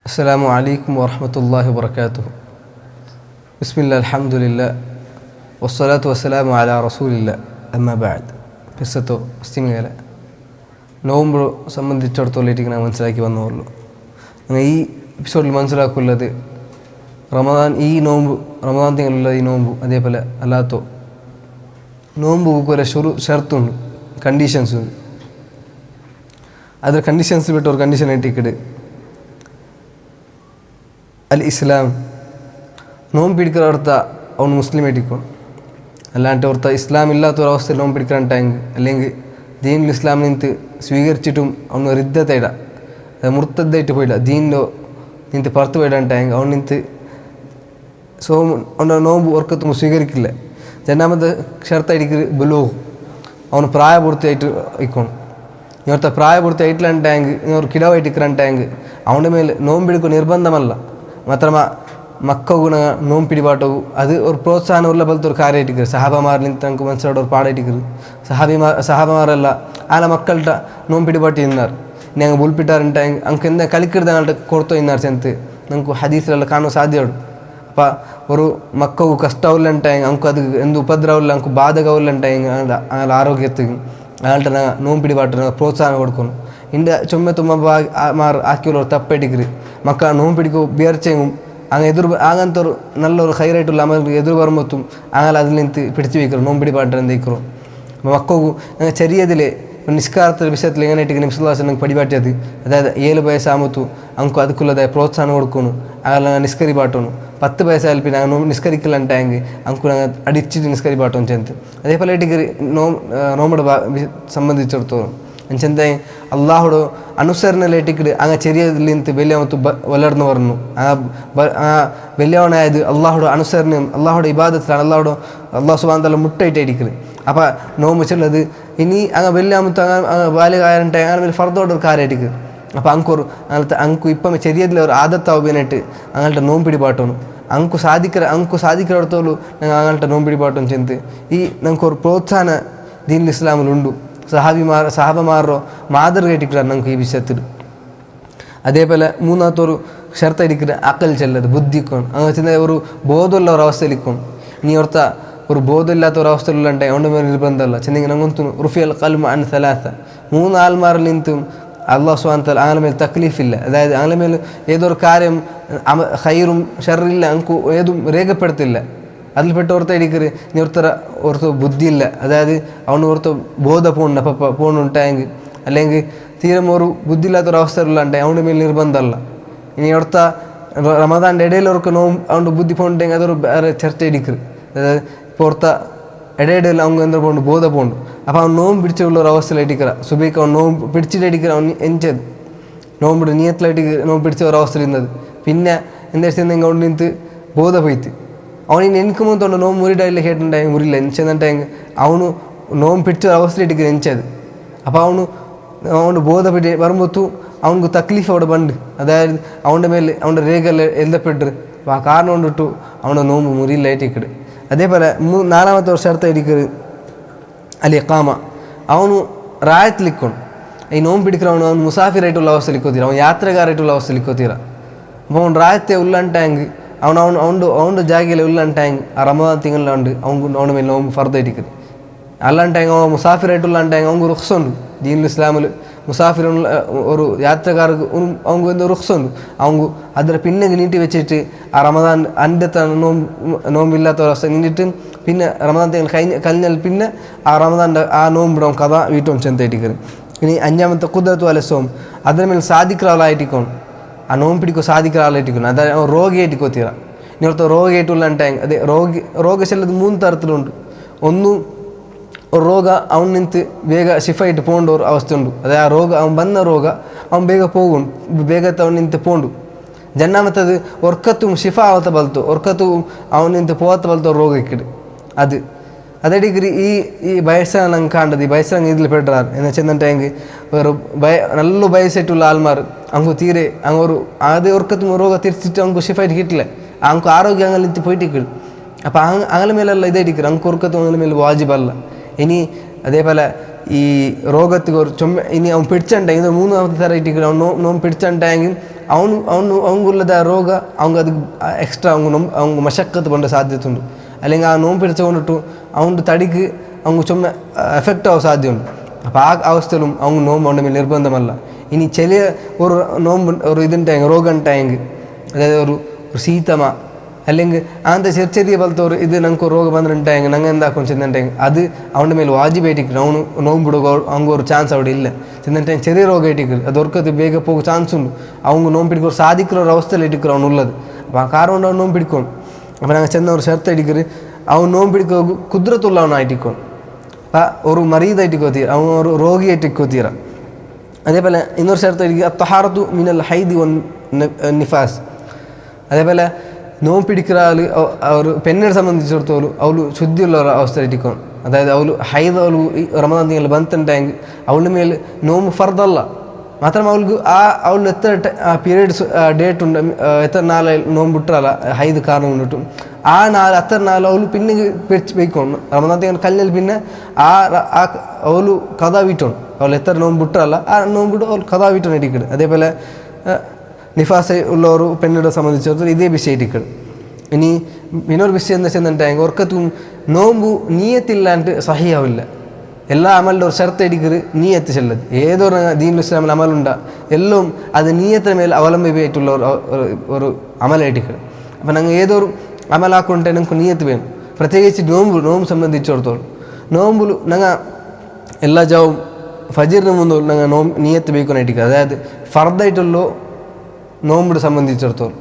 അസ്സലാമു അലൈക്കും വറഹ്മത്തുള്ളാഹി വബറകാതുഹു. ബിസ്മില്ലാ അൽഹംദുലില്ലാ വസ്സലാത്തു വസ്സലാമു അലാ റസൂലില്ലാ അമ്മാ ബഅദ്. പിസ്സത്തോ മുസ്ലിമുകളെ, നോമ്പ് സംബന്ധിച്ചിടത്തോളം ഞാൻ മനസ്സിലാക്കി വന്നോളൂ. ഈ എപ്പിസോഡിൽ മനസ്സിലാക്കുള്ളത് റമദാൻ തിങ്ങളുള്ള ഈ നോമ്പ്, അതേപോലെ അല്ലാത്തോ നോമ്പ് കുറെ ഷർത്തുണ്ട്, കണ്ടീഷൻസ് ഉണ്ട്. അതിൽ കണ്ടീഷൻസിൽ പെട്ട ഒരു കണ്ടീഷൻ ആയിട്ടിക്കട് അൽ ഇസ്ലാം. നോമ്പ് പിടിக்கிறവർത്ത അവൻ മുസ്ലിം ആയിട്ടിക്കണം. അല്ലാണ്ട് ഓർത്ത ഇസ്ലാം ഇല്ലാത്തൊരവസ്ഥയിൽ നോമ്പ് പിടിക്കാണ്ടായെങ്കിൽ, അല്ലെങ്കിൽ ദീനുൽ ഇസ്ലാം നിന്ത് സ്വീകരിച്ചിട്ടും അവന് റിദ്ദത്തയിട മുർത്തദ്ദായിട്ട് പോയില്ല, ദീനിലോ നിന്ത് പുറത്ത് പോയിടാണ്ടായെങ്കിൽ അവൻ നിന്ത് അവൻ്റെ നോമ്പ് ഓർക്കത്തും സ്വീകരിക്കില്ല. രണ്ടാമത്തെ ഷർത്തായിട്ട് ബുലൂഗ്, അവന് പ്രായപൂർത്തിയായിട്ട് ഇക്കണം. ഇവരുടെ പ്രായപൂർത്തിയായിട്ടില്ലാണ്ടായെങ്കിൽ, ഇവർ കിടവായിട്ടിക്കണ്ടായെങ്കിൽ അവൻ്റെ മേൽ നോമ്പിടിക്കുക നിർബന്ധമല്ല. മാത്രമ മക്ക ഗുണ നോമ്പ് പിടിപാട്ടവും അത് ഒരു പ്രോത്സാഹനമുള്ള പോലത്തെ ഒരു കാര്യമായിട്ടിക്കരുത്. സഹാബമാരിൽ നിന്ന് നമുക്ക് മനസ്സിലായിട്ട് ഒരു പാടായിട്ടിക്കരുത്. സഹാബമാരല്ല ആല മക്കളുടെ നോമ്പ് പിടിപാട്ട് ചെയ്യുന്നാർ. ഇനി അങ്ങ് ബുൾപ്പിട്ടാറുണ്ടായെങ്കിൽ നമുക്ക് എന്താ കളിക്കരുത് ഞങ്ങളുടെ കൊടുത്തു ചെയ്യുന്നാർ ചെന്ന് നമുക്ക് ഹദീസിലെല്ലാം കാണാൻ സാധ്യതയുള്ളൂ. അപ്പം ഒരു മക്കವು കഷ്ടമില്ലാണ്ടായെങ്കിൽ നമുക്ക് അത് എന്ത് ഉപദ്രവമില്ല, നമുക്ക് ബാധകമില്ലാണ്ടായെങ്കിൽ അങ്ങനെ ആരോഗ്യത്തിന് അയാളുടെ നോമ്പ് പിടിപാട്ടിന് പ്രോത്സാഹനം കൊടുക്കണം. ഇൻ്റെ ചുമ്മ ആക്കിയുള്ള ഒരു തപ്പേട്ടിക്കര് മക്ക നോമ്പ് പിടിക്കും വിയർച്ചയും അങ്ങനത്തെ ഒരു നല്ലൊരു ഹൈറായിട്ടുള്ള അമ്മ എതിർ വരുമ്പോഴത്തും അങ്ങനെ അതിൽ നിന്ന് പിടിച്ചു വയ്ക്കണം. നോമ്പ് പിടിപാട്ട് എന്തെയ്ക്കറോ മക്കവും ഞങ്ങൾ ചെറിയതിൽ നിസ്കാരത്തിൻ്റെ വിഷയത്തിൽ എങ്ങനെയായിട്ട് നിംസുല്ലാസ് പടിപാട്ടിയത്, അതായത് 7 വയസ്സാകുമ്പോൾ നമുക്ക് അതുക്കുള്ളതായ പ്രോത്സാഹനം കൊടുക്കണം. അങ്ങനെ നിസ്കരി പാട്ടണം. 10 വയസ്സായാലും പിന്നെ നിസ്കരിക്കലുണ്ടായെങ്കിൽ നമുക്ക് അടിച്ചിട്ട് നിസ്കരി പാട്ടം ചെന്ന്. അതേപോലെ ആയിട്ട് നോമ്പുടെ സംബന്ധിച്ചിടത്തോളം ചെന്തായി അള്ളാഹുടെ അനുസരണയിലേട്ടിട്ട് അങ്ങ് ചെറിയതിൽ നിന്ന് വലിയമത്ത് വളർന്നു പറഞ്ഞു. ആ വലിയവനായത് അള്ളാഹുടെ അനുസരണയും അള്ളാഹുടെ ഇബാദത്തിലാണ്. അള്ളാഹു സുബ്ഹാനഹു വ തആല മുട്ടായിട്ടായിരിക്കുന്നത്. അപ്പം നോമ്പ് ചെല്ലത് ഇനി അങ്ങ് വലിയാമത്ത് അങ്ങ് ബാല്യകാരൻ്റെ അങ്ങനെ ഫർദോടെ ഒരു കാര്യമായിരിക്കും. അപ്പം അങ്ങക്ക് ഇപ്പം ചെറിയതിൽ ഒരു ആദത്താവുബനായിട്ട് അങ്ങനത്തെ നോമ്പ് പിടിപാട്ടണം. അങ്ങക്ക് സാധിക്കുന്നിടത്തോളം ഞങ്ങൾ അങ്ങനത്തെ നോമ്പ് പിടിപാട്ടം ചെന്ന് ഈ ഞങ്ങൾക്കൊരു പ്രോത്സാഹന ദീനുൽ ഇസ്ലാമിലുണ്ട്. സഹാബമാരോ മാതൃകയായിട്ടിരിക്കുകയാണ് നമുക്ക് ഈ വിഷയത്തിൽ. അതേപോലെ മൂന്നാമത്തൊരു ഷർത്തായിരിക്കുന്ന അക്കൽ ചെല്ലത്, ബുദ്ധിക്കണം. അങ്ങനെ ചെന്ന ഒരു ബോധമുള്ള ഒരവസ്ഥയിലിരിക്കണം. ഇനി ഓർത്ത ഒരു ബോധമില്ലാത്ത ഒരവസ്ഥയിലുണ്ടായി അവൻ്റെ മേലെ നിർബന്ധമല്ല ചെന്നെങ്കിൽ അങ്ങനത്തെ റുഫിയൽ ഖൽമ അൻ സലാസ, 3 ആൾമാരിൽ നിന്നും അള്ളാഹു സുബ്ഹാനഹു വ തആല അങ്ങനെ മേൽ തക്ലീഫില്ല. അതായത് അങ്ങനെ മേൽ ഏതൊരു കാര്യം ഹൈറും ഷറില്ല നമുക്ക് ഏതും രേഖപ്പെടുത്തില്ല. അതിൽപ്പെട്ട ഓർത്തായിരിക്കര് നീ ഓർത്ത ബുദ്ധിയില്ല, അതായത് അവന് ഓർത്ത ബോധ പോണുണ്ടായെങ്കിൽ, അല്ലെങ്കിൽ തീരെ ഒരു ബുദ്ധിയില്ലാത്തൊരവസ്ഥയിലുണ്ടായി അവൻ്റെ മേൽ നിർബന്ധമല്ല. ഇനി ഓർത്ത റമദാൻ്റെ ഇടയിലവർക്ക് അവൻ്റെ ബുദ്ധി പോകണ്ടെങ്കിൽ അതൊരു വേറെ ചർച്ച ഇടിക്കരുത്. അതായത് ഇപ്പോൾ ഓർത്ത ഇടയിടയിൽ அவங்க എന്താ പോകണ്ട് ബോധ പോകണ്ട്. അപ്പോൾ അവൻ നോമ്പ് പിടിച്ചുള്ള ഒരു അവസ്ഥയിലായിട്ടിക്കറ സുബൈക്ക് അവൻ നോമ്പ് പിടിച്ചിട്ടടിക്കറ അവൻ എഞ്ചത് നോമ്പിട്ട് നീയത്തിലായിട്ട് നോമ്പ് പിടിച്ച ഒരവസ്ഥ ഇരുന്നത്. പിന്നെ എന്താ ചെന്നെങ്കിൽ അവൻ നിന്ന് ബോധ പോയിട്ട് അവന് എനിക്ക് മുന്നോട്ട് നോമ്പ് മുറിയിടായില്ല കേട്ടിട്ടുണ്ടായി മുറിയില്ല എന്നുവെച്ചിട്ടുണ്ടെങ്കിൽ അവന് നോമ്പ് പിടിച്ച ഒരവസ്ഥയിലേക്ക് എഞ്ചത്. അപ്പോൾ അവൻ്റെ ബോധ പിടി വരുമ്പോഴത്തും അവനക്ക് തക്ലീഫ് അവിടെ പണ്ട്, അതായത് അവൻ്റെ മേൽ അവൻ്റെ രേഖയെല്ലാം എഴുതപ്പെട്ട് അപ്പോൾ ആ കാരണം കൊണ്ടിട്ടു അവൻ്റെ നോമ്പ് മുറിയില്ലായിട്ടിക്കട്. അതേപോലെ 4-ാമത്തെ വർഷത്തായിരിക്കത് അൽ ഇഖാമ. അവന് റായത്തിലിക്കണം. ഈ നോമ്പ് പിടിക്കുന്നവന് അവൻ മുസാഫിറായിട്ടുള്ള അവസ്ഥയിലേക്ക് തീരാം, അവൻ യാത്രക്കാരായിട്ടുള്ള അവസ്ഥയിലേക്ക് തീരാം. അപ്പോൾ അവൻ റായത്തെ ഉള്ളണ്ടായെങ്കിൽ അവൻ്റെ ജാഗയിൽ ഉള്ളണ്ടായെങ്കിൽ ആ റമദാൻ തിങ്കളിലുണ്ട് അവൻ്റെ മേൽ നോമ്പ് ഫർദായിട്ടിക്കത്. അല്ലാണ്ടായെങ്കിൽ അവൻ മുസാഫിറായിട്ടുള്ളണ്ടായെങ്കിൽ അവർക്ക് റുഖ്സുണ്ട് ദീനുൽ ഇസ്ലാമിൽ. മുസാഫിറുള്ള ഒരു യാത്രക്കാർക്ക് അവർക്ക് എന്തോ റുഖ്സുണ്ട്. அவங்க അതിൽ പിന്നെ നീട്ടി വെച്ചിട്ട് ആ റമദാൻ അൻ്റെ നോമ്പില്ലാത്ത ഒരവസ്ഥ നീണ്ടിട്ട് പിന്നെ റമദാൻ തിങ്കൾ കഴിഞ്ഞാൽ പിന്നെ ആ റമദാൻ്റെ ആ നോമ്പിടും കഥ വീട്ടും ചെന്നായിട്ടിക്കരുത്. ഇനി 5-ാമത്തെ ഖുദ്റത്തു അലസോം, അതിന് മേൽ സാധിക്കുന്ന ആ നോമ്പ് പിടിക്കുക സാധിക്കുന്ന ആളായിട്ടിരിക്കണം. അതായത് രോഗിയായിട്ടിക്കോ തീരാ. ഇനി ഓർത്ത രോഗിയായിട്ടുള്ളണ്ടായെങ്കിൽ അതെ രോഗശല്യത് 3 തരത്തിലുണ്ട്. ഒന്ന് ഒരു രോഗ അവൻ നിന്ത് വേഗ ഷിഫായിട്ട് പോകേണ്ട ഒരു അവസ്ഥയുണ്ട്. അതായത് ആ അവൻ വന്ന രോഗ അവൻ ಬೇಗത്തെ അവൻ നിന്ത് പോണ്ടു. രണ്ടാമത്തത് ഒർക്കത്തും ഷിഫ ആവത്ത പോലത്തെ ഒർക്കത്തും അവൻ നിന്ത് പോകാത്ത പോലത്തെ ഒരു രോഗം ഇക്കട്. അതടിക്കറി ഈ വയസ്സാണ് കാണ്ടത്. ഈ വയസ്സാണ് ഇതിൽ പെടാറ് എന്ന് വെച്ചിട്ടുണ്ടെങ്കിൽ ഒരു നല്ല വയസ്സായിട്ടുള്ള ആൾമാർ അങ്ങ് തീരെ അങ്ങൊരു ആദ്യം ഒർക്കത്തും രോഗം തിരിച്ചിട്ട് നമുക്ക് ഷിഫായിട്ട് കിട്ടില്ല, അങ്ങ് ആരോഗ്യം അങ്ങനെ നിന്ത് പോയിട്ടിക്കട്. അപ്പം അങ്ങനെ മേലല്ല ഇതായിരിക്കും അങ്ങ് ഒർക്കത്തും അങ്ങനെ മേലെ വാജിബല്ല. ഇനി അതേപോലെ ഈ രോഗത്തിൽ ഒരു ഇനി അവൻ പിടിച്ചിട്ടുണ്ടെങ്കിൽ 3-ാമത്തെ തരമായിട്ട് അവൻ നോമ്പ് പിടിച്ചിട്ടുണ്ടെങ്കിൽ അവുങ്ങുള്ളത രോഗ அவங்க அதுக்கு എക്സ്ട്രാ அவங்க മശക്കത്ത് കൊണ്ട് സാധ്യതയുണ്ട് അല്ലെങ്കിൽ ആ നോമ്പ് പിടിച്ചുകൊണ്ടിട്ടു അവൻ്റെ തടിക്ക് அவங்க ചുമ എഫക്റ്റ് ആവാൻ സാധ്യതയുണ്ട്. അപ്പോൾ ആ അവസ്ഥയിലും அவங்க നോമ്പ് ഉണ്ടെങ്കിൽ നിർബന്ധമല്ല. ഇനി ചില ഒരു നോമ്പ് ഒരു ഇതുണ്ടായെങ്കിൽ രോഗം ഉണ്ടായെങ്കിൽ അതായത് ഒരു ശീതമ അല്ലെങ്കിൽ അങ്ങനത്തെ ചെറിയ പോലത്തെ ഒരു ഇത് ഞങ്ങൾക്ക് രോഗം വന്നിട്ടുണ്ടായെങ്കിൽ ഞങ്ങൾ എന്താക്കും ചെന്നിട്ടുണ്ടെങ്കിൽ അത് അവൻ്റെ മേലെ വാജിബായിട്ടിരിക്കും. അവന് നോമ്പിടുക அவங்க ഒരു ചാൻസ് അവിടെ ഇല്ല. ചെന്നിട്ടുണ്ടെങ്കിൽ ചെറിയ രോഗമായിട്ടിരിക്കും അത് ഒർക്കത്ത് ಬೇಗ പോകുക ചാൻസ് ഉണ്ട്. அவங்க നോമ്പ് പിടിക്കുക സാധിക്കുന്ന ഒരു അവസ്ഥയിൽ ഇരിക്കും അവനുള്ളത്. അപ്പോൾ ആ കാരണം കൊണ്ട് അവൻ നോമ്പ് പിടിക്കണം. അപ്പോൾ ഞങ്ങൾ ചെന്ന ഒരു ഷർത്ത് അടിക്കരുത് അവൻ നോമ്പ് പിടിക്കുക കുതിരത്തുള്ളവനായിട്ടിരിക്കണം. അപ്പം ഒരു മരീതായിട്ട് കൊത്തീര അവൻ ഒരു രോഗിയായിട്ട് കൊത്തീര. അതേപോലെ ഇന്നൊരു ഷർത്ത് അടിക്കുക തഹാറത്തു മിനൽ ഹൈദി വൻ നിഫാസ്. അതേപോലെ നോമ്പ് പിടിക്കുന്ന ആൾ ഒരു പെണ്ണിനെ സംബന്ധിച്ചിടത്തോളം അവൾ ശുദ്ധിയുള്ള ഒരു അവസ്ഥയിലിരിക്കണം. അതായത് അവൾ ഹൈദ് അവൾ റമദാൻ തിങ്കൾ ಬಂತುಂಟಾಗಿ അവളുടെ മേൽ നോമ്പ് ഫർദല്ല. മാത്രം അവൾക്ക് അവൾ എത്ര പീരീഡ്സ് ഡേറ്റ് ഉണ്ട് എത്ര നാളെ നോമ്പ് വിട്ടാല ഹൈദ് കാരണം കൊണ്ടിട്ടും ആ അത്ര നാൾ അവൾ പിന്നെ വെക്കണം റമദാൻ തിങ്കൾ കല്ലിൽ പിന്നെ അവൾ കഥ വീട്ടണം. അവൾ എത്ര നോമ്പ് വിട്ടാല ആ നോമ്പ് വിട്ട് അവൾ കഥ വീട്ടണം ഇരിക്കണം. അതേപോലെ നിഫാസ് ഉള്ള ഒരു പെണ്ണിനെ സംബന്ധിച്ചിടത്തോളം ഇതേ വിഷയം ഇരിക്കണം. ഇനി പിന്നൊരു വിഷയം എന്ന് വെച്ചിട്ടുണ്ടെങ്കിൽ ഉറക്കത്തും നോമ്പ് നീയത്തില്ലാണ്ട് സഹിയാവില്ല. എല്ലാ അമലിൻ്റെ ഒരു ഷർത്ത് അടിക്കരുത് നീയത്ത് ചെല്ലത്. ഏതൊരു ദീനുൽ ഇസ്ലാമിൽ അമലുണ്ട എല്ലാം അത് നീയത്തിന് മേൽ അവലംബിയായിട്ടുള്ള ഒരു അമലായിട്ടിക്കരുത്. അപ്പം ഞങ്ങൾ ഏതൊരു അമലാക്കൊണ്ടേ ഞങ്ങൾക്ക് നീയത്ത് വേണം. പ്രത്യേകിച്ച് നോമ്പ് സംബന്ധിച്ചിടത്തോളം നോമ്പിൽ ഞങ്ങൾ എല്ലാ ജാവും ഫജീറിന് മുമ്പ് ഞങ്ങൾ നീയത്ത് ബേക്കാനായിട്ടിരിക്കുക. അതായത് ഫർദായിട്ടുള്ള നോമ്പിനെ സംബന്ധിച്ചിടത്തോളം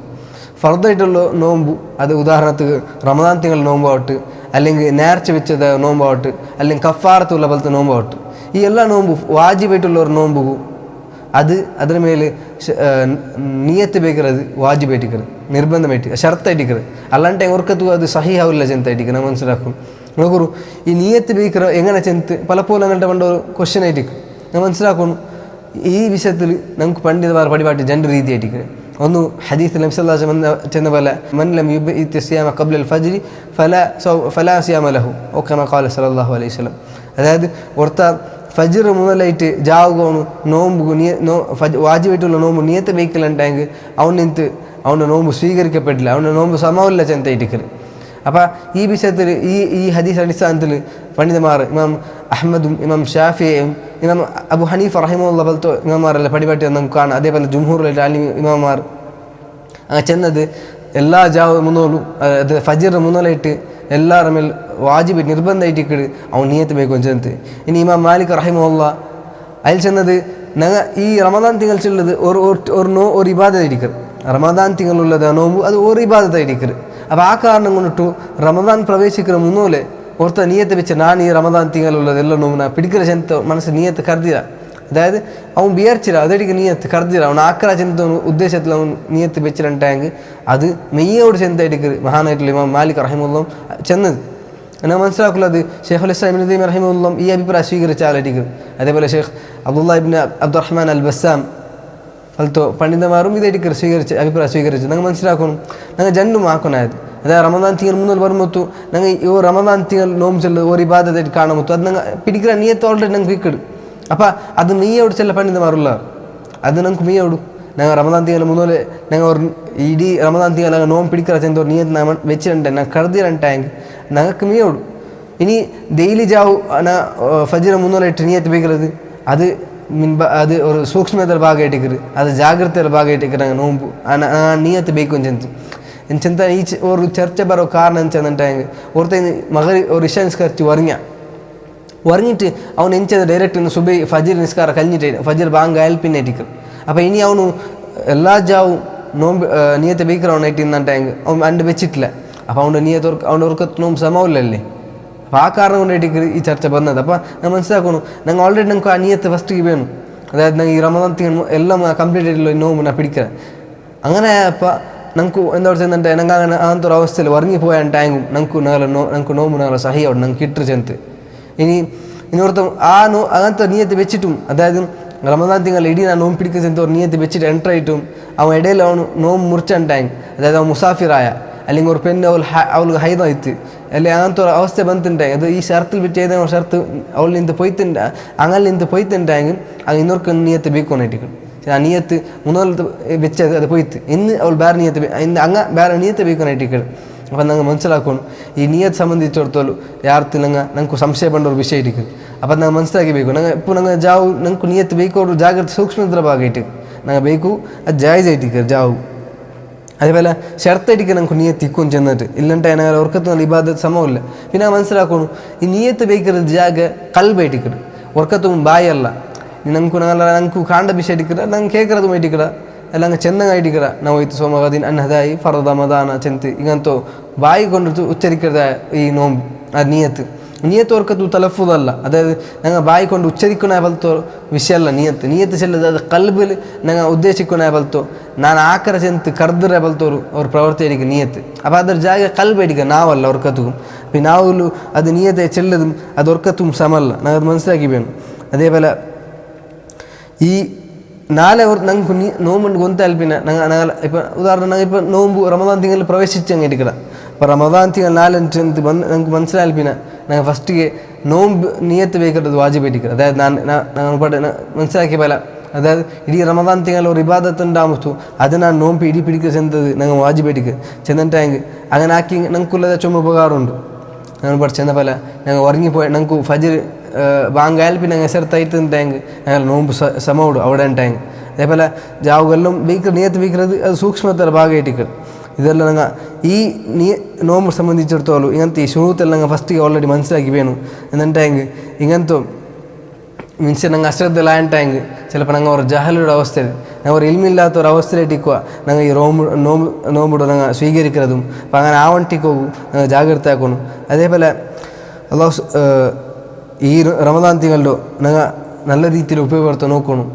ഫർദായിട്ടുള്ള നോമ്പ് അത് ഉദാഹരണത്തിന് റമദാൻ തിങ്കൾ നോമ്പാവട്ടെ അല്ലെങ്കിൽ നേർച്ച വെച്ചത് നോമ്പാവട്ടെ അല്ലെങ്കിൽ കഫാറത്തുള്ള പോലത്തെ നോമ്പാവട്ടെ ഈ എല്ലാ നോമ്പ് വാജിബായിട്ടുള്ള ഒരു നോമ്പ് അത് അതിന് മേലെ നീയത്ത് ബേക്കരുത് വാജിബായിട്ടിക്കരുത് നിർബന്ധമായിട്ട് ഷർത്തായിട്ടിക്കരുത്. അല്ലാണ്ട് ഉറക്കത്തും അത് സഹിയാവില്ല ചെന്തായിട്ടിരിക്കും. നമ്മൾ മനസ്സിലാക്കും നോക്കൂ ഈ നീയത്ത് ബേക്കറ എങ്ങനെ ചെന്ത് പലപ്പോഴും അങ്ങനത്തെ പണ്ട് ഒരു ക്വസ്റ്റ്യൻ ആയിട്ടിരിക്കും. ഞാൻ മനസ്സിലാക്കുന്നു ഈ വിഷയത്തിൽ നമുക്ക് പണ്ഡിതന്മാർ പടിപാട്ടി രണ്ട് രീതിയായിട്ടിരിക്കുന്നത്. ഒന്ന് ഹദീസ് നബി സല്ലല്ലാഹു അലൈഹി വസല്ലം ചെന്ന പോലെ മൻ ലം യുബഇത് സിയാമ ഖബ്ല അൽ ഫജ്രി ഫലാ സിയാമ ലഹു ഓ കമാ ഖാല സല്ലല്ലാഹു അലൈഹി വസല്ലം. അതായത് ഓർത്ത ഫജ്ർ മുതലായിട്ട് ജാവുകയാണ് നോമ്പ് വാജിബായിട്ടുള്ള നോമ്പ് നിയത്ത് വെക്കലുണ്ടെങ്കിൽ അവൻ്റെ നോമ്പ് സ്വീകരിക്കപ്പെട്ടില്ല, അവൻ്റെ നോമ്പ് സമമില്ല ചെന്നതായിട്ടിരിക്കരുത്. അപ്പോൾ ഈ വിഷയത്തിൽ ഈ ഹദീസ് അടിസ്ഥാനത്തിൽ പണ്ഡിതന്മാർ ഇമാം അഹമ്മദും ഇമാം ഷാഫിയും ഇമാം അബു ഹനീഫ റഹിമഹുള്ള പോലത്തെ ഇമാമാരെല്ലാം പടിപാട്ടി നമുക്ക് കാണാം. അതേപോലെ ജുംഹൂറിലെ അലി ഇമാമാർ അങ്ങനെ ചെന്നത് എല്ലാ ജാവ് മുന്നോളും അത് ഫജർ മുന്നോലായിട്ട് എല്ലാവരുടെ മേൽ വാജിബ് നിർബന്ധമായിട്ടിക്കട് അവൻ നീയത്ത് ബേക്കും ചെന്നത്. ഇനി ഇമാം മാലിക് റഹിമഹുള്ള അതിൽ ചെന്നത് ഞങ്ങൾ ഈ റമദാൻ തിങ്കൾ ചെല്ലുന്നത് ഒരു ഇബാദത്തായിരിക്കും. റമദാൻ തിങ്കളുള്ളത് നോമ്പ് അത് ഒരു ഇബാദത്തായിരിക്കും. അപ്പോൾ ആ കാരണം കൊണ്ടിട്ടു റമദാൻ പ്രവേശിക്കുന്ന മുന്നോലെ ഓർത്ത നീയത്ത് വെച്ച് ഞാൻ ഈ റമദാൻ തിങ്കളുള്ളത് എല്ലാം നോമ്പ് പിടിക്കുന്ന ചെന്ത മനസ്സ് നീയത്ത് കരുതിര. അതായത് അവൻ വിചാരിച്ചില്ല അതടിക്ക് നീയത്ത് കരുതിര അവൻ ആക്ര ചെന്ത ഉദ്ദേശത്തിൽ അവൻ നീയത്ത് വെച്ചിട്ടുണ്ടെങ്കിൽ അത് മെയ്യോട് ചെന്തായിട്ട് മഹാനായിട്ടുള്ള ഇമാം മാലിക് റഹിമഹുല്ല ചെന്നത്. ഞാൻ മനസ്സിലാക്കുള്ളത് ഷെയ്ഖുൽ ഇസ്ലാം ഇബ്നു തൈമിയ്യ റഹിമഹുല്ല ഈ അഭിപ്രായം സ്വീകരിച്ച ആളായിരിക്കും. അതേപോലെ ഷെയ്ഖ് അബ്ദുല്ലാഹ് ഇബ്നു അബ്ദുറഹ്മാൻ അൽ ബസ്സാം ഫലത്തോ പണ്ഡിതന്മാരും ഇതായിട്ട് അഭിപ്രായം സ്വീകരിച്ചു. ഞങ്ങൾ മനസ്സിലാക്കണം ഞങ്ങൾ ജന്നും ആക്കണായത്. അതായത് റമദാൻ തിങ്കൾ മുന്നിൽ വരുമ്പോഴത്തു ഞങ്ങൾ ഈ റമദാൻ തിങ്കൾ നോമ്പ് ചെല്ലുന്നത് ഒരു ഇബാദത്തായിട്ട് കാണുമ്പോൾ അത് ഞങ്ങൾ പിടിക്കുന്ന നീയത്ത് ഓൾറെഡി ഞങ്ങൾക്ക് വിൽക്കിടും. അപ്പം അത് മെയ്യോട് ചില പണ്ഡിതന്മാരുള്ള അത് ഞങ്ങൾക്ക് മെയ്യോടും ഞങ്ങൾ റമദാൻ തിങ്കൾ മുന്നിൽ ഞങ്ങൾ ഒരു ഇടീ റമദാൻ തിങ്കൾ ഞങ്ങൾ നോമ്പ് പിടിക്കുന്ന ചെന്തോ നീയത്ത് ഞങ്ങൾ വെച്ചിട്ടുണ്ട് ഞങ്ങൾ കരുതിയിട്ടുണ്ടെങ്കിൽ ഞങ്ങൾക്ക് മെയ്യോടും. ഇനി ഡെയിലി ജാവു ഫജ്ർ മുന്നിലായിട്ട് നീയത്ത് വെക്കുന്നത് അത് ഒരു സൂക്ഷ്മതയുടെ ഭാഗമായിട്ടിക്കരുത്, അത് ಜಾಗೃತೆಯ ಭಾಗമായിട്ടിക്കರು ನಂಗೆ ನೋಂಬು ನೀಯತ್ತು ಬೇಕು ಎಂಚಂತ ಈ ஒரு ಚರ್ಚೆ ಬರೋ ಕಾರಣ ಎಂಚಂದಂಟಾಂಗೆ ಒರ್ತೈಂದು ಮಗರಿ ஒரு ಇಶಾ ನಿಸ್ಕರಿಸಿ ഉറങ്ങിയിട്ട് അവൻ എഞ്ചത് ഡയറക്റ്റ് സുബൈ ഫജിർ നിസ്കാരം കഴിഞ്ഞിട്ട് ഫജിർ ബാങ്ക് അയൽപ്പിന്നായിട്ടിക്കರು. അപ്പോൾ ഇനി അവನು എല്ലാ ജാവും നോമ്പ് നീയത്ത് ബേക്കറവനായിട്ട് ഇന്നിട്ടാങ്ക അവൻ അണ്ട് വെച്ചിട്ടില്ല. അപ്പോൾ അവൻ്റെ ഉറക്കത്ത് നോമ്പ് സമമില്ലല്ലേ. അപ്പോൾ ആ കാരണം കൊണ്ടായിട്ട് ഈ ചർച്ച വന്നത്. അപ്പോൾ ഞാൻ മനസ്സിലാക്കണം ഞങ്ങൾ ഓൾറെഡി ഞങ്ങൾക്ക് ആ നീയത്ത് ഫസ്റ്റ് വേണം. അതായത് ഞങ്ങൾ ഈ റമദാൻ എല്ലാം കംപ്ലീറ്റ് ആയിട്ടുള്ള നോമ്പ് ഞാൻ പിടിക്കുക. അങ്ങനെ അപ്പോൾ ഞങ്ങൾക്ക് എന്താ ചെന്നിട്ട് ഞങ്ങൾ അങ്ങനെ അങ്ങനത്തെ ഒരു അവസ്ഥയിൽ ഉറങ്ങിപ്പോയ ടൈമും ഞങ്ങൾക്ക് നോമ്പ് ഞങ്ങളെ സഹിയാവും ഞങ്ങൾക്ക് ഇട്ട് ചെന്ന് ഇനിയോർത്തും അങ്ങനത്തെ നീയത്ത് വെച്ചിട്ടും അതായത് റമദാൻ തിങ്കൾ ഇടീ ഞാൻ നോമ്പ് പിടിക്കുന്ന ചെന്ന് ഒരു നീയത്ത് വെച്ചിട്ട് എൻ്റർ ആയിട്ടും അവൻ ഇടയിൽ അവൻ നോമ്പ് മുറിച്ചുണ്ടായി. അതായത് അവൻ മുസാഫിറായ അല്ലെങ്കിൽ ഒരു പെണ്ണ് അവൾക്ക് ഹൈദായിത്ത് അല്ലെങ്കിൽ അങ്ങനത്തെ ഒരു അവസ്ഥ ಬಂತುಂಟಾಗಿ ಅದು ಈ ಷರത്തിൽ ಬಿಟ್ಟು ಏನೇ ಒಂದು ಷರತ್ತು ಅವಳಿಂದ ಪೊಯ್ತುಂಟ ಅಂಗಲ್ಲಿಂದ ಪೊಯ್ತುಂಟಾಗಿ ಅದು ಇನ್ನೊರ್ಕ ನೀಯತ್ತು ಬೇಕು ಅನ್ನಿಟ್ಟು ಆ ನಿಯತ್ತು ಮುನ್ನೋಲ್ದು ಬೆಚ್ಚ ಅದು ಹೋಯ್ತು ಇನ್ನು ಅವಳು ಬೇರೆ ನಿಯತ್ತು ಇನ್ನು ಹಂಗೆ ಬೇರೆ ನಿಯತ್ತು ಬೇಕು ನೈಟ್ ಈ ಕಡೆ അപ്പം ನಂಗೆ മനസ്സിലാക്കണം ഈ നിയത്ത് സംബന്ധിച്ചിടത്തോളം യാർത്ത് ನಂಗೆ ಸಂಶಯ ಬಂಡವ್ರ ವಿಷಯ ಇಟ್ಟಿಕ್ಕೆ അപ്പം ನಂಗೆ മനസ്സിലാക്കിಬೇಕು ನಂಗೆ ഇപ്പോൾ ನಂಗೆ ಜಾವು ನಂಗೆ ನಿಯತ್ತು ಬೇಕು ಅವರು ಜಾಗ್ರತೆ ಸೂಕ್ಷ್ಮದ್ರ ಭಾಗ ಇಟ್ಟಿಕ್ಕೆ ನಂಗೆ ಬೇಕು ಅದು ಜಾಯ್ಸ್ ಇಟ್ಟಿಕ್ಕೆ ಜಾವು അതേപോലെ ഷർത്തടിക്ക് നമുക്ക് നിയത്ത് ഇക്കും ചെന്നിട്ട് ഇല്ലണ്ട എന്നെ ഉറക്കത്ത് ഇബാദത്ത് സമമില്ല പിന്നെ മനസ്സിലാക്കണം ഈ നിയത്ത് ബേക്കുന്നത് ജാഗ കൽബേറ്റിക്കട് ഉറക്കത്തും ബായല്ല നമുക്ക് കാണ്ട വിഷയം ഇടിക്കട ನಂಗೆ കേൾക്കുന്നത് മേടിക്കട ಎಲ್ಲ ಹಂಗೆ ಚೆಂದಂಗೆ ಇಟ್ಟಿಕರ ನಾವು ಹೋಯ್ತು ಸೋಮವಾದಿನ ಅನ್ನದಾಯಿ ಫರದ ಮದಾನ ಚೆಂತಿ ಈಗಂತೂ ಬಾಯಿ ಕೊಂಡು ಉಚ್ಚರಿಕದ ಈ ನೋಂಬು ಅದು ನಿಯತ್ತು ವರ್ಕತ್ತು ತಲಫುದಲ್ಲ ಅದಾയത് ഞങ്ങൾ ಬಾಯಿ ಕೊಂಡು ಉಚ್ಚರಿക്കുന്ന ಬಲ್ತೋ ವಿಷಯ ಅಲ್ಲ ನಿಯತ್ತು ಚೆಲ್ಲದ ಅದು ಕಲ್ಬಲ್ಲಿ ನಂಗೆ ಉದ್ದೇಶಿക്കുന്ന ಬಲ್ತೋ ನಾನು ಆಕರ ಚೆಂತ ಕರ್ದ್ರೆ ಬಲ್ತೋರು ಅವ್ರ ಪ್ರವೃತ್ತಿ ಅಡಿಗೆ ನಿಯತ್ತು അപ്പോൾ ಅದ್ರ ಜಾಗ ಕಲ್ಬೇಡಿಗೆ ನಾವಲ್ಲ ವರ್ಕത്തും പിന്നെ ನಾವು ಅದು ನಿಯತೆ ಚೆಲ್ಲതും ಅದು ವರ್ಕത്തും സമല്ല ನಾವು ಅದು മനസ്സിലാക്കി വേണം അതേപോലെ ഈ നാളെ ನಂಗೆ നോമ്പുണ്ട് ഗൊന്തൽപ്പിന ഞങ്ങൾ ഇപ്പം ഉദാഹരണം ഞങ്ങൾ ഇപ്പം നോമ്പ് റമദാൻ തിങ്കളിൽ പ്രവേശിച്ചങ്ങ് എടുക്കണം അപ്പോൾ റമദാൻ തിങ്കൾ 4 ഞങ്ങൾക്ക് മനസ്സിലാൽപ്പിന ഞങ്ങൾ ഫസ്റ്റിಗೆ നോമ്പ് നിയത്ത് ಬೇಕಿರೋದು ವಾಜಿಬ್ ಇಟ್ಟಿക്കുക അതായത് ನಾನು മനസ്സിലാക്കിയ പോലെ അതായത് ഇടീ റമദാൻ തിങ്കൾ ഒരു ഇബാദത്ത് ഉണ്ടാകുമ്പോൾ അത് ഞാൻ നോമ്പ് ഇടി പിടിക്കുക ചെന്നത് ഞങ്ങൾ വാജിബ് ഇട്ടിക്കുക ചെന്നിട്ടെങ്കിൽ അങ്ങനെ ആക്കി ഞങ്ങൾക്കുള്ളത് ചുമ ഉപകാരമുണ്ട് ഞങ്ങൾ പഠിച്ചെന്ന പോലെ ഞങ്ങൾ ഉറങ്ങിപ്പോയി ഞങ്ങൾക്ക് ഫജർ ബാങ്കായാൽ പിന്നെ ഞങ്ങൾ സെർത്തായിട്ടുണ്ടെങ്കിൽ ഞങ്ങൾ നോമ്പ് സമോടും അവിടെ ഉണ്ടായെങ്കിൽ അതേപോലെ ജാവുകളിലും നിയത്ത് ബേക്കുന്നത് അത് സൂക്ഷ്മതയുടെ ഭാഗമായിട്ടിക്കുക ഇതെല്ലാം ഞങ്ങൾ ഈ നോമ്പ് സംബന്ധിച്ചിടത്തോളം ഇങ്ങനത്തെ ഈ ശുറൂത്തെല്ലാം ഞങ്ങൾ ഫസ്റ്റ് ഓൾറെഡി മനസ്സിലാക്കി വേണം എന്നിട്ടെങ്കിൽ ഇങ്ങനത്തെ മീൻസ് ഞങ്ങൾ അശ്രദ്ധയിലായിട്ടെങ്കിൽ ചിലപ്പോൾ ഞങ്ങൾ ഒരു ജഹലുടെ അവസ്ഥയിൽ ഞങ്ങൾ ഒരു ഇൽമില്ലാത്ത ഒരു അവസ്ഥയിലിട്ടിക്കുക ഞങ്ങൾ ഈ നോമ്പുടെ ഞങ്ങൾ സ്വീകരിക്കുന്നതും അപ്പം അങ്ങനെ ആവണ്ടിക്കോകും ഞങ്ങൾ ജാഗ്രത ആക്കണം അതേപോലെ അള്ളാഹു ഈ റമദാൻ തിങ്കളിലോ ഞങ്ങൾ നല്ല രീതിയിൽ ഉപയോഗപ്പെടുത്താൻ നോക്കണം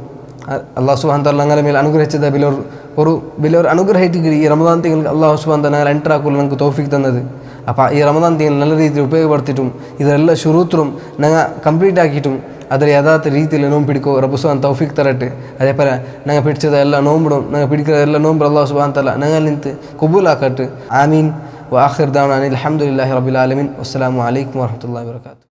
അള്ളാഹു സുബ്ഹാനഹു തആല ഞങ്ങളുടെ മേൽ അനുഗ്രഹിച്ചത് വലിയൊരു അനുഗ്രഹിച്ചിട്ട് ഈ റമദാൻ തിങ്കൾ അള്ളാഹു സുബ്ഹാനഹു തആല ഞങ്ങൾ എൻ്റർ ആക്കുമ്പോൾ ഞങ്ങൾക്ക് തൗഫീഖ് തന്നത് അപ്പോൾ ഈ റമദാൻ തിങ്കൾ നല്ല രീതിയിൽ ഉപയോഗപ്പെടുത്തിയിട്ടും ഇതെല്ലാം ശുറൂത്തിലും ഞങ്ങൾ കംപ്ലീറ്റ് ആക്കിയിട്ടും ಅದರ ಯಥಾರ್ಥ ರೀತಿಯಲ್ಲಿ ನೋಂಬು പിടിക്കോ റബ്ബ് സുബ്ഹാനഹു തൗഫീഖ് തരട്ടെ അതേപോലെ ഞങ്ങൾ പിടിച്ചത് എല്ലാ നോമ്പിടും ഞങ്ങൾ പിടിക്കുന്ന എല്ലാ നോമ്പും അല്ലാഹു സുബ്ഹാനഹു തആല ഞങ്ങളിൽ നിന്ന് കബൂലാക്കട്ടെ ആമീൻ വആഖിർ ദഅവാനാ അൽഹംദുലില്ലാഹി റബ്ബിൽ ആലമീൻ വസ്സലാമു അലൈക്കും വറഹ്മത്തുള്ളാഹി വബറകാതുഹു